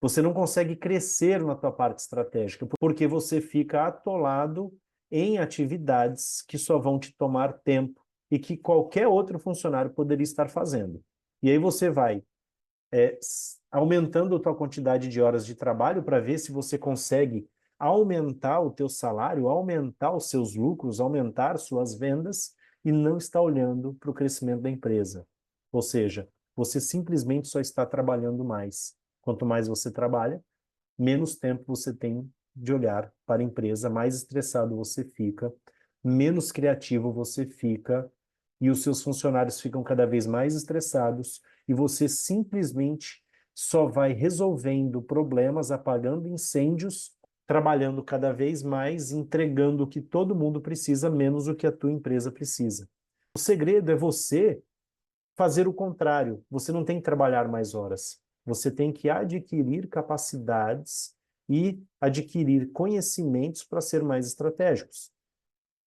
Você não consegue crescer na tua parte estratégica, porque você fica atolado em atividades que só vão te tomar tempo e que qualquer outro funcionário poderia estar fazendo. E aí você vai aumentando a tua quantidade de horas de trabalho para ver se você consegue aumentar o teu salário, aumentar os seus lucros, aumentar suas vendas e não está olhando para o crescimento da empresa. Ou seja, você simplesmente só está trabalhando mais. Quanto mais você trabalha, menos tempo você tem de olhar para a empresa, mais estressado você fica, menos criativo você fica, e os seus funcionários ficam cada vez mais estressados, e você simplesmente só vai resolvendo problemas, apagando incêndios, trabalhando cada vez mais, entregando o que todo mundo precisa, menos o que a tua empresa precisa. O segredo é você fazer o contrário. Você não tem que trabalhar mais horas. Você tem que adquirir capacidades e adquirir conhecimentos para ser mais estratégicos.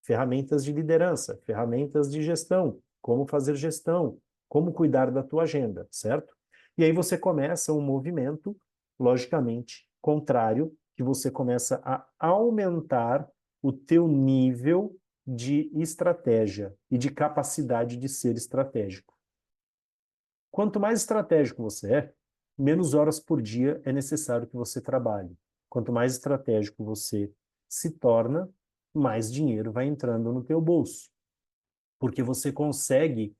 ferramentas de liderança, ferramentas de gestão, como fazer gestão, como cuidar da tua agenda, certo? E aí você começa um movimento, logicamente, contrário, que você começa a aumentar o teu nível de estratégia e de capacidade de ser estratégico. Quanto mais estratégico você é, menos horas por dia é necessário que você trabalhe. Quanto mais estratégico você se torna, mais dinheiro vai entrando no teu bolso, porque você consegue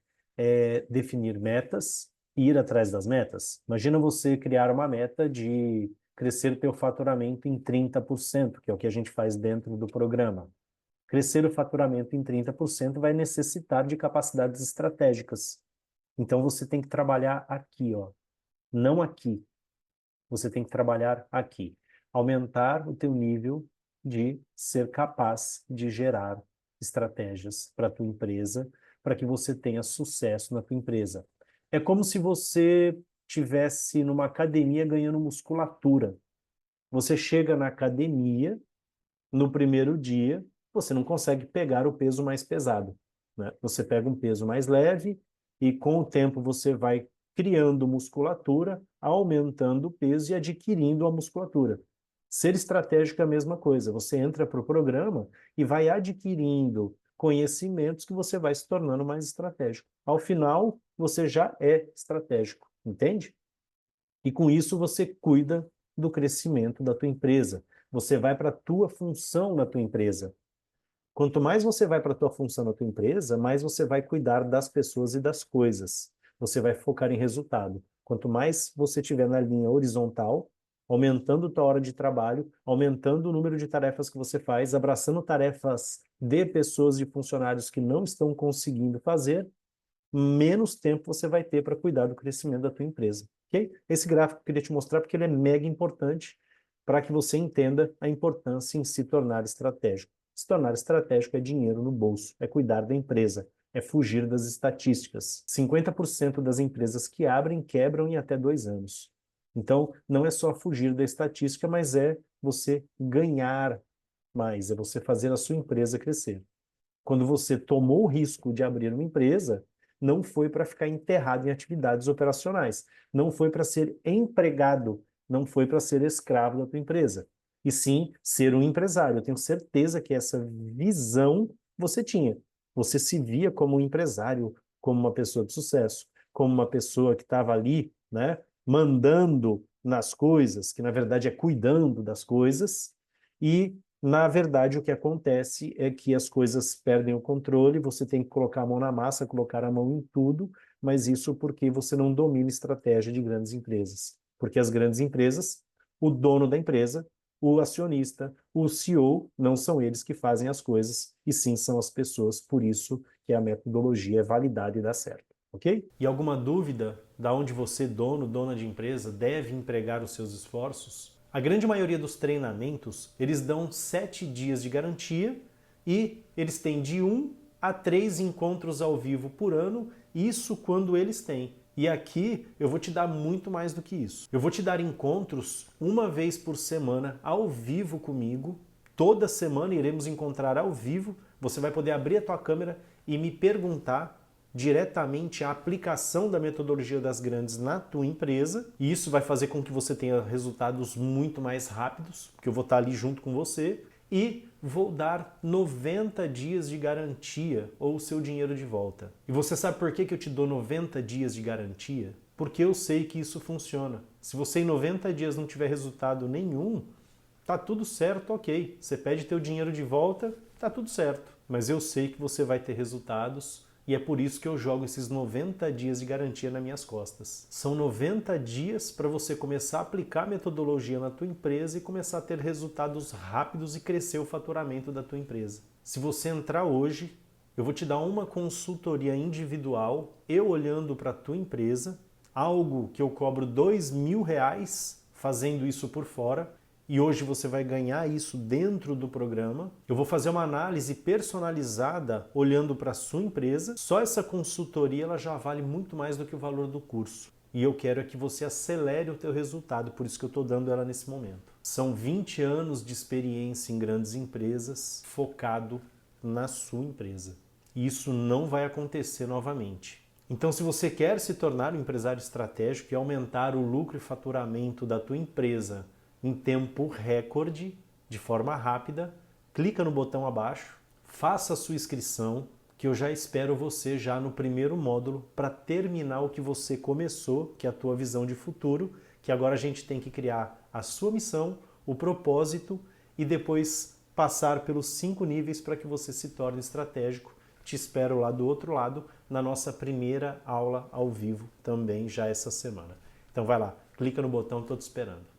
definir metas e ir atrás das metas. Imagina você criar uma meta de crescer teu faturamento em 30%, que é o que a gente faz dentro do programa. Crescer o faturamento em 30% vai necessitar de capacidades estratégicas. Então você tem que trabalhar aqui, ó, não aqui. Você tem que trabalhar aqui. Aumentar o teu nível de ser capaz de gerar estratégias para a tua empresa, para que você tenha sucesso na tua empresa. É como se você tivesse numa academia ganhando musculatura. Você chega na academia no primeiro dia, você não consegue pegar o peso mais pesado, né? Você pega um peso mais leve e com o tempo você vai criando musculatura, aumentando o peso e adquirindo a musculatura. Ser estratégico é a mesma coisa. Você entra para o programa e vai adquirindo conhecimentos que você vai se tornando mais estratégico. Ao final, você já é estratégico, entende? E com isso você cuida do crescimento da tua empresa. Você vai para a tua função na tua empresa. Quanto mais você vai para a tua função na tua empresa, mais você vai cuidar das pessoas e das coisas. Você vai focar em resultado. Quanto mais você tiver na linha horizontal, aumentando tua hora de trabalho, aumentando o número de tarefas que você faz, abraçando tarefas de pessoas e funcionários que não estão conseguindo fazer, menos tempo você vai ter para cuidar do crescimento da tua empresa, ok? Esse gráfico eu queria te mostrar porque ele é mega importante para que você entenda a importância em se tornar estratégico. Se tornar estratégico é dinheiro no bolso, é cuidar da empresa, é fugir das estatísticas. 50% das empresas que abrem quebram em até 2 anos. Então, não é só fugir da estatística, mas é você ganhar mais, é você fazer a sua empresa crescer. Quando você tomou o risco de abrir uma empresa, não foi para ficar enterrado em atividades operacionais, não foi para ser empregado, não foi para ser escravo da tua empresa, e sim ser um empresário. Eu tenho certeza que essa visão você tinha. Você se via como um empresário, como uma pessoa de sucesso, como uma pessoa que estava ali, né, mandando nas coisas, que na verdade é cuidando das coisas, e na verdade, o que acontece é que as coisas perdem o controle, você tem que colocar a mão na massa, colocar a mão em tudo, mas isso porque você não domina estratégia de grandes empresas. Porque as grandes empresas, o dono da empresa, o acionista, o CEO, não são eles que fazem as coisas, e sim são as pessoas, por isso que a metodologia é validada e dá certo, ok? E alguma dúvida da onde você, dono, dona de empresa, deve empregar os seus esforços? A grande maioria dos treinamentos, eles dão 7 dias de garantia e eles têm de 1 a 3 encontros ao vivo por ano, isso quando eles têm. E aqui eu vou te dar muito mais do que isso. Eu vou te dar encontros uma vez por semana ao vivo comigo. Toda semana iremos encontrar ao vivo. Você vai poder abrir a tua câmera e me perguntar diretamente a aplicação da metodologia das grandes na tua empresa, e isso vai fazer com que você tenha resultados muito mais rápidos, porque eu vou estar ali junto com você, e vou dar 90 dias de garantia ou o seu dinheiro de volta. E você sabe por que eu te dou 90 dias de garantia? Porque eu sei que isso funciona. Se você em 90 dias não tiver resultado nenhum, tá tudo certo, ok. Você pede teu dinheiro de volta, tá tudo certo. Mas eu sei que você vai ter resultados e é por isso que eu jogo esses 90 dias de garantia nas minhas costas. São 90 dias para você começar a aplicar a metodologia na tua empresa e começar a ter resultados rápidos e crescer o faturamento da tua empresa. Se você entrar hoje, eu vou te dar uma consultoria individual, eu olhando para a tua empresa, algo que eu cobro R$ 2.000 fazendo isso por fora, e hoje você vai ganhar isso dentro do programa. Eu vou fazer uma análise personalizada olhando para a sua empresa. Só essa consultoria ela já vale muito mais do que o valor do curso. E eu quero é que você acelere o teu resultado, por isso que eu estou dando ela nesse momento. São 20 anos de experiência em grandes empresas, focado na sua empresa. E isso não vai acontecer novamente. Então, se você quer se tornar um empresário estratégico e aumentar o lucro e faturamento da tua empresa em tempo recorde, de forma rápida, clica no botão abaixo, faça a sua inscrição, que eu já espero você já no primeiro módulo para terminar o que você começou, que é a tua visão de futuro, que agora a gente tem que criar a sua missão, o propósito e depois passar pelos 5 níveis para que você se torne estratégico. Te espero lá do outro lado na nossa primeira aula ao vivo também já essa semana. Então vai lá, clica no botão, estou te esperando.